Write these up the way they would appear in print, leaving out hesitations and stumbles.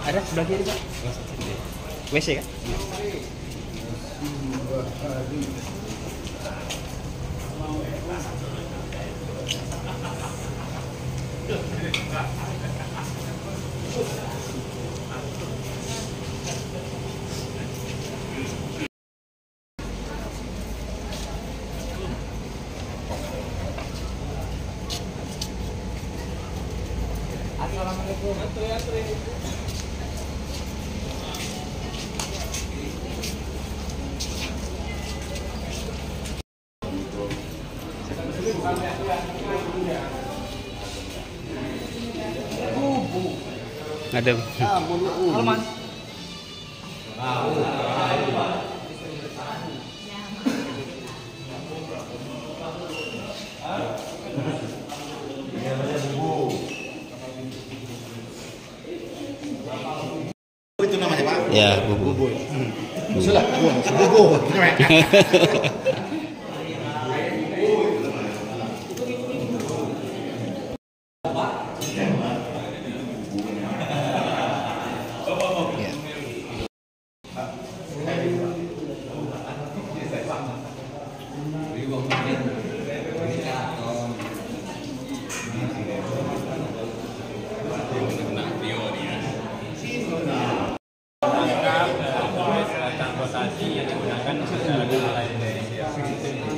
Ada sebelah kiri Pak. WC kan? Assalamualaikum. Ada. Halaman. Itu namanya Pak? Ya, bubur. Sudah, bubur. Transportasi yang digunakan secara wilayah Indonesia.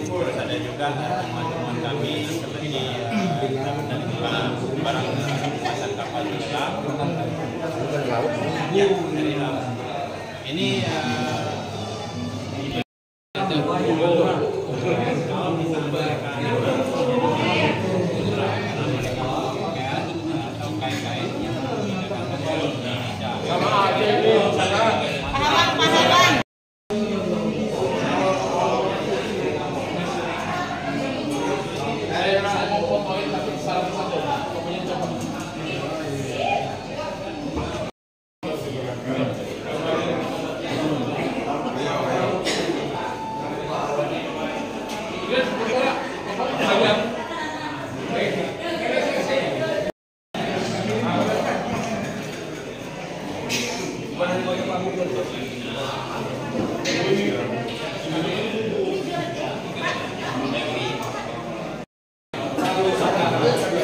Terus ada juga teman-teman kami seperti barang pasang kapal tenggelam. Ya, dari laut. Ini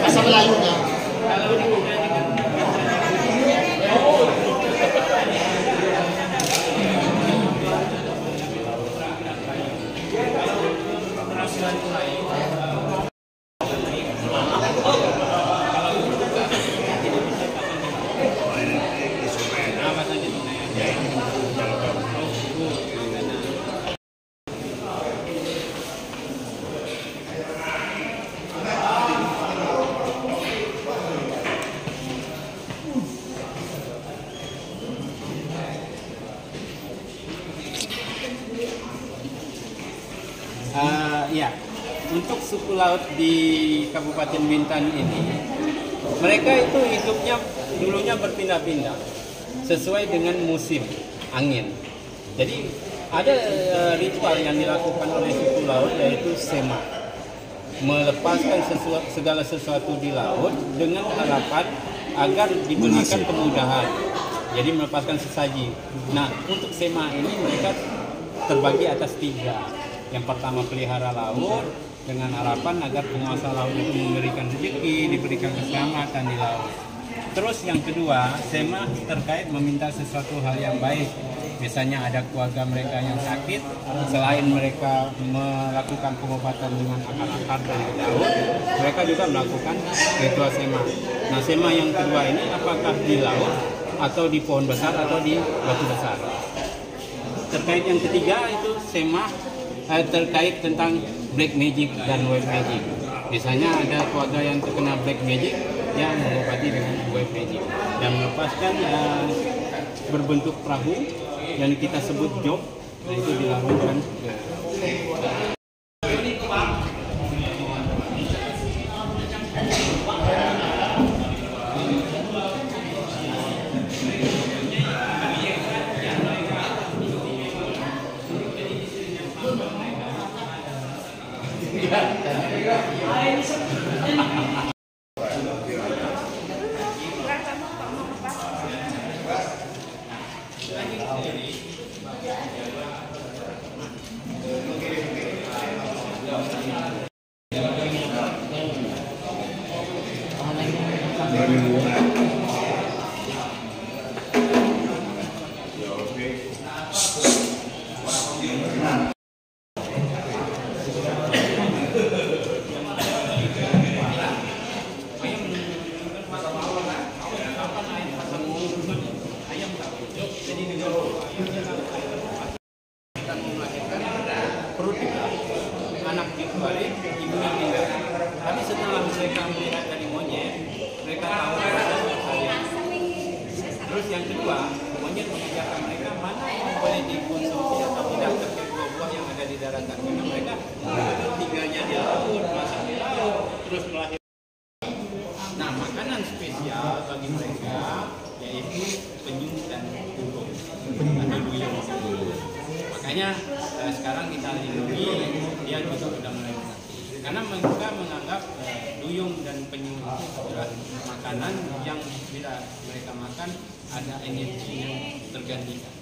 Bahasa Melayunya. Ya, untuk suku laut di Kabupaten Bintan ini, mereka itu hidupnya dulunya berpindah-pindah sesuai dengan musim angin. Jadi ada ritual yang dilakukan oleh suku laut yaitu sema, melepaskan segala sesuatu di laut dengan harapan agar diberikan kemudahan. Jadi melepaskan sesaji. Nah, untuk sema ini mereka terbagi atas 3. Yang pertama pelihara laut dengan harapan agar penguasa laut itu memberikan rezeki, diberikan keselamatan di laut. Terus yang kedua, sema terkait meminta sesuatu hal yang baik. Misalnya ada keluarga mereka yang sakit, selain mereka melakukan pengobatan dengan akar-akar dari laut, mereka juga melakukan ritual sema. Nah, sema yang kedua ini apakah di laut atau di pohon besar atau di batu besar. Terkait yang ketiga itu sema terkait tentang black magic dan white magic. Misalnya ada keluarga yang terkena black magic yang mengobati dengan white magic dan melepaskan berbentuk perahu yang kita sebut jog, dan itu dilakukan. Ya. perut juga anak dikeluarin, ibunya meninggal. Tapi setelah mereka melihat dari monyet, mereka tahu proses persalinan. Terus yang kedua, monyet mengajarkan mereka mana yang boleh dikonsumsi atau tidak terkait buah-buah yang ada di daratan. Karena mereka tinggalnya di laut, masak di laut, terus melahirkan. Nah, makanan spesial bagi mereka yaitu penyu dan burung atau duyung. Makanya sekarang kita lindungi, dia juga sudah mulai mati. Karena mereka menganggap duyung dan penyu itu adalah makanan yang bila mereka makan ada energi yang tergantikan.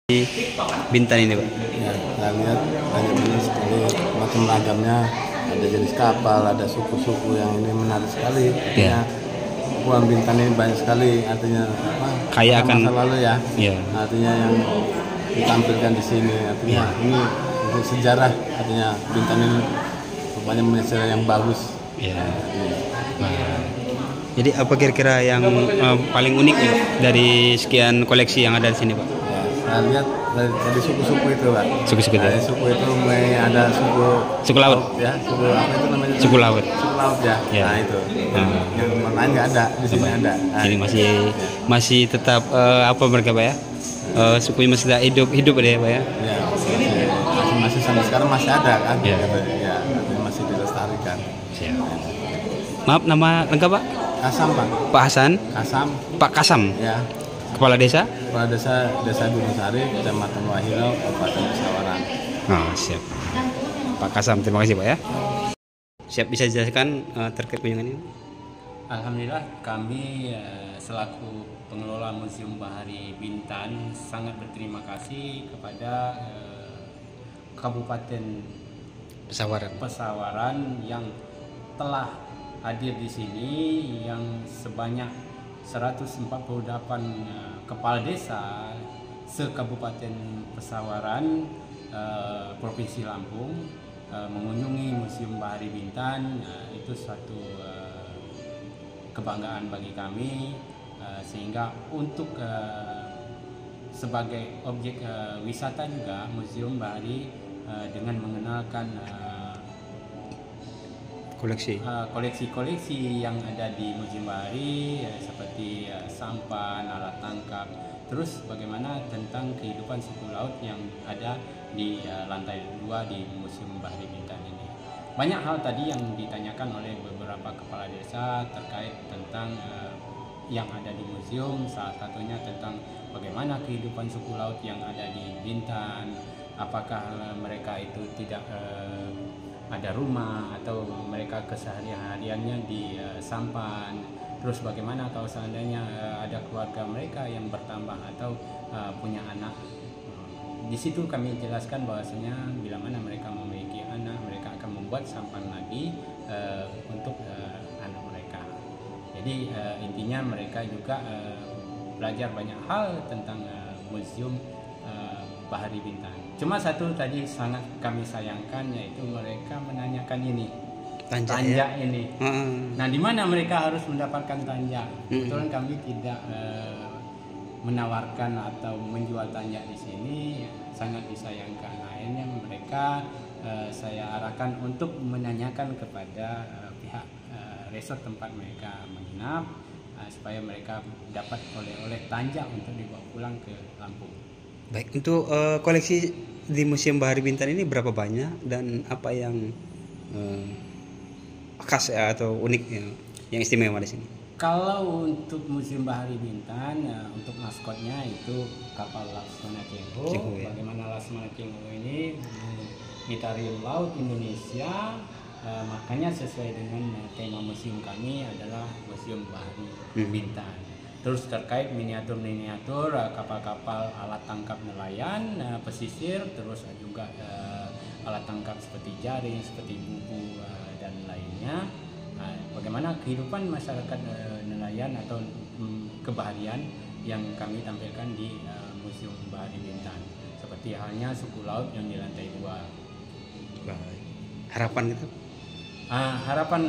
Di Bintan ini, Pak. Ya, saya lihat banyak sekali macam ragamnya, ada jenis kapal, ada suku-suku yang ini menarik sekali. Ya. Kepulauan Bintan ini banyak sekali, artinya apa? Kaya akan masa lalu ya. Ya. Artinya yang ditampilkan di sini, artinya ini untuk sejarah, artinya Bintan ini banyak sejarah yang bagus. Ya. Nah, jadi apa kira-kira yang paling unik ya dari sekian koleksi yang ada di sini, Pak? Ya, saya lihat dari suku-suku itu, Pak. Suku-suku itu. Dari suku itu mulai ada Suku laut. Ya, suku apa itu namanya? Suku laut. Suku laut ya. Ya. Nah itu. Yang lain nggak ada, di sini ada. Nah, Jadi masih tetap apa mereka, Pak ya? Sukunya masih hidup deh, Pak ya. Ya, masih sampai sekarang masih ada kan? Ya. Ya, masih dilestarikan. Siap. Maaf, nama lengkap, Pak? Kasam, Pak. Pak Hasan, Kasam. Pak Kasam, Ya. Kepala Desa. Kepala Desa Gunung Sari, Kecamatan Wahiro, Kabupaten Pesawaran. Oh, siap. Pak Kasam, terima kasih, Pak ya. Siap, bisa jelaskan terkait kunjungan ini? Alhamdulillah kami selaku pengelola Museum Bahari Bintan sangat berterima kasih kepada Kabupaten Pesawaran yang telah hadir di sini, yang sebanyak 148 kepala desa se-Kabupaten Pesawaran, Provinsi Lampung mengunjungi Museum Bahari Bintan. Itu suatu kebanggaan bagi kami, sehingga untuk sebagai objek wisata juga Museum Bahari dengan mengenalkan koleksi-koleksi yang ada di Museum Bahari, seperti sampan, alat tangkap, terus bagaimana tentang kehidupan suku laut yang ada di lantai 2 di Museum Bahari Bintan ini. Banyak hal tadi yang ditanyakan oleh beberapa kepala desa terkait tentang yang ada di museum, salah satunya tentang bagaimana kehidupan suku laut yang ada di Bintan, apakah mereka itu tidak ada rumah atau mereka keseharian-hariannya di sampan, terus bagaimana kalau seandainya ada keluarga mereka yang bertambah atau punya anak. Di situ kami jelaskan bahwasanya bila mana mereka memiliki anak, mereka akan membuat sampan lagi untuk anak mereka. Jadi intinya mereka juga belajar banyak hal tentang Museum Bahari Bintan. Cuma satu tadi sangat kami sayangkan, yaitu mereka menanyakan ini, tanja ini. Nah, di mana mereka harus mendapatkan tanja? Kebetulan kami tidak menawarkan atau menjual tanja di sini, sangat disayangkan. Akhirnya mereka saya arahkan untuk menanyakan kepada pihak resort tempat mereka menginap, supaya mereka dapat oleh-oleh tanja untuk dibawa pulang ke Lampung. Baik, untuk koleksi di Museum Bahari Bintan ini berapa banyak dan apa yang khas atau unik yang istimewa di sini? Kalau untuk Museum Bahari Bintan, untuk maskotnya itu kapal Laksmana Cengho. Ya. Bagaimana Laksmana Cengho ini Mitarium Laut Indonesia. Makanya sesuai dengan tema museum kami adalah Museum Bahari Bintan. Terus terkait miniatur-miniatur kapal-kapal alat tangkap nelayan, pesisir, terus juga alat tangkap seperti jaring, seperti bubu dan lainnya. Bagaimana kehidupan masyarakat nelayan atau kebaharian yang kami tampilkan di Museum Bahari Bintan. Seperti halnya suku laut yang di lantai 2. Harapan gitu? Harapan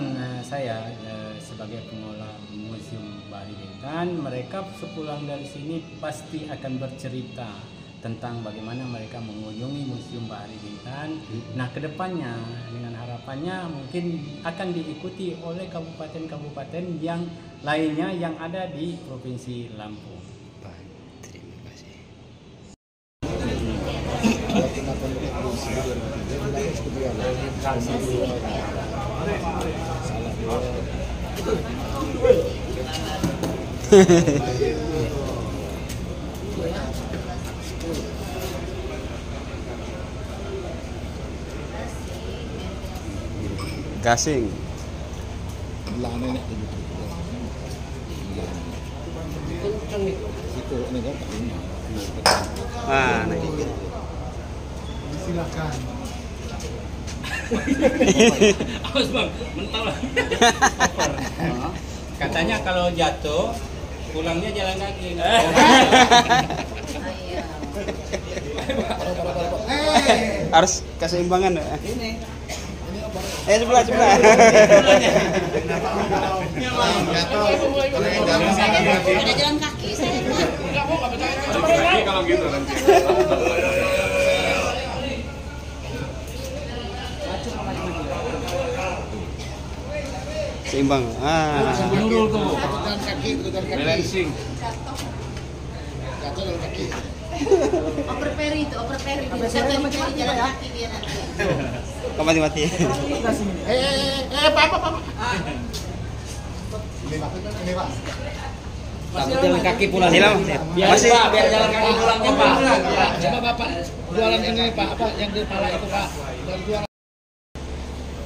saya sebagai pengelola Museum Bahari Bintan, mereka sepulang dari sini pasti akan bercerita tentang bagaimana mereka mengunjungi Museum Bahari Bintan. Nah, kedepannya dengan harapannya mungkin akan diikuti oleh kabupaten-kabupaten yang lainnya yang ada di Provinsi Lampung. Terima kasih. Gasing. Belah nenek di situ. Itu ini kan tak ini. Nah, Silakan. Awas bang, mental. Katanya kalau jatuh pulangnya jalan kaki. harus keseimbangan. Ini Sebelah. Ada jalan kaki saya. Kalau gitu nanti. Seimbang. menurul tuh. Jalan kaki, jalan kaki. Balancing. Jatuh jalan kaki. Oper peri bisa jalan kaki dia nanti. Kau mati. Apa. Ini Pak. Takut jalan kaki pulang. Hilang. Masih. Biar jalan kaki pulangnya Pak. Coba Bapak jualan ini Pak, apa yang di kepala itu Pak. Dan jualan.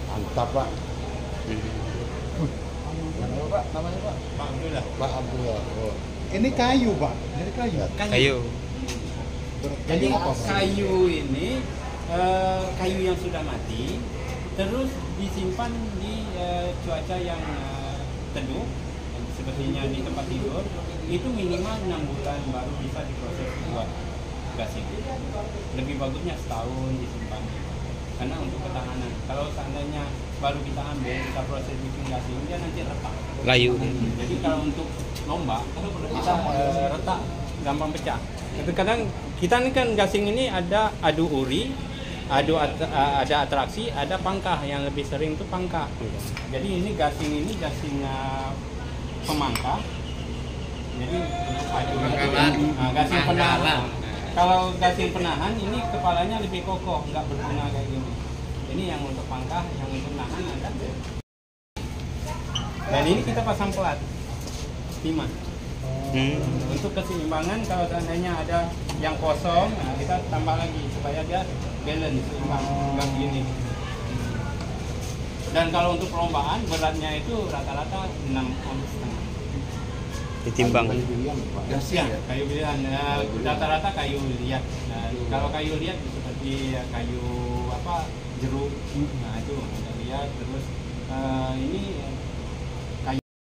Mantap Pak. Namanya Pak? Pak Abdullah. Oh. Ini kayu Pak. Ini kayu. Kayu. Jadi apa, Pak? kayu ini kayu yang sudah mati, terus disimpan di cuaca yang teduh, sepertinya di tempat tidur, itu minimal 6 bulan baru bisa diproses buat gasing. Lebih bagusnya setahun disimpan, karena untuk ketahanan. Kalau seandainya baru kita ambil, kita proses bikin gasing, dia nanti retak. Layu. Jadi kalau untuk lomba, kita retak, gampang pecah. Tapi kadang kita ini kan gasing ini ada adu uri, ada atraksi, ada pangkah. Yang lebih sering itu pangkah. Jadi ini gasing pemangkah. Jadi gasing penahan. Kalau gasing penahan ini kepalanya lebih kokoh, nggak berguna kayak gini. Ini yang untuk pangkah, yang untuk nahan ada. Dan ini kita pasang pelat, timah. Untuk keseimbangan, kalau seandainya ada yang kosong, nah kita tambah lagi supaya dia balance, seimbang, nggak gini. Dan kalau untuk perlombaan, beratnya itu rata-rata 6,5 ons. Ditimbang. Ya, kayu pilihan. Rata-rata kayu liat. Nah, kalau kayu liat seperti kayu jeruk. Nah itu kayu liat. Terus ini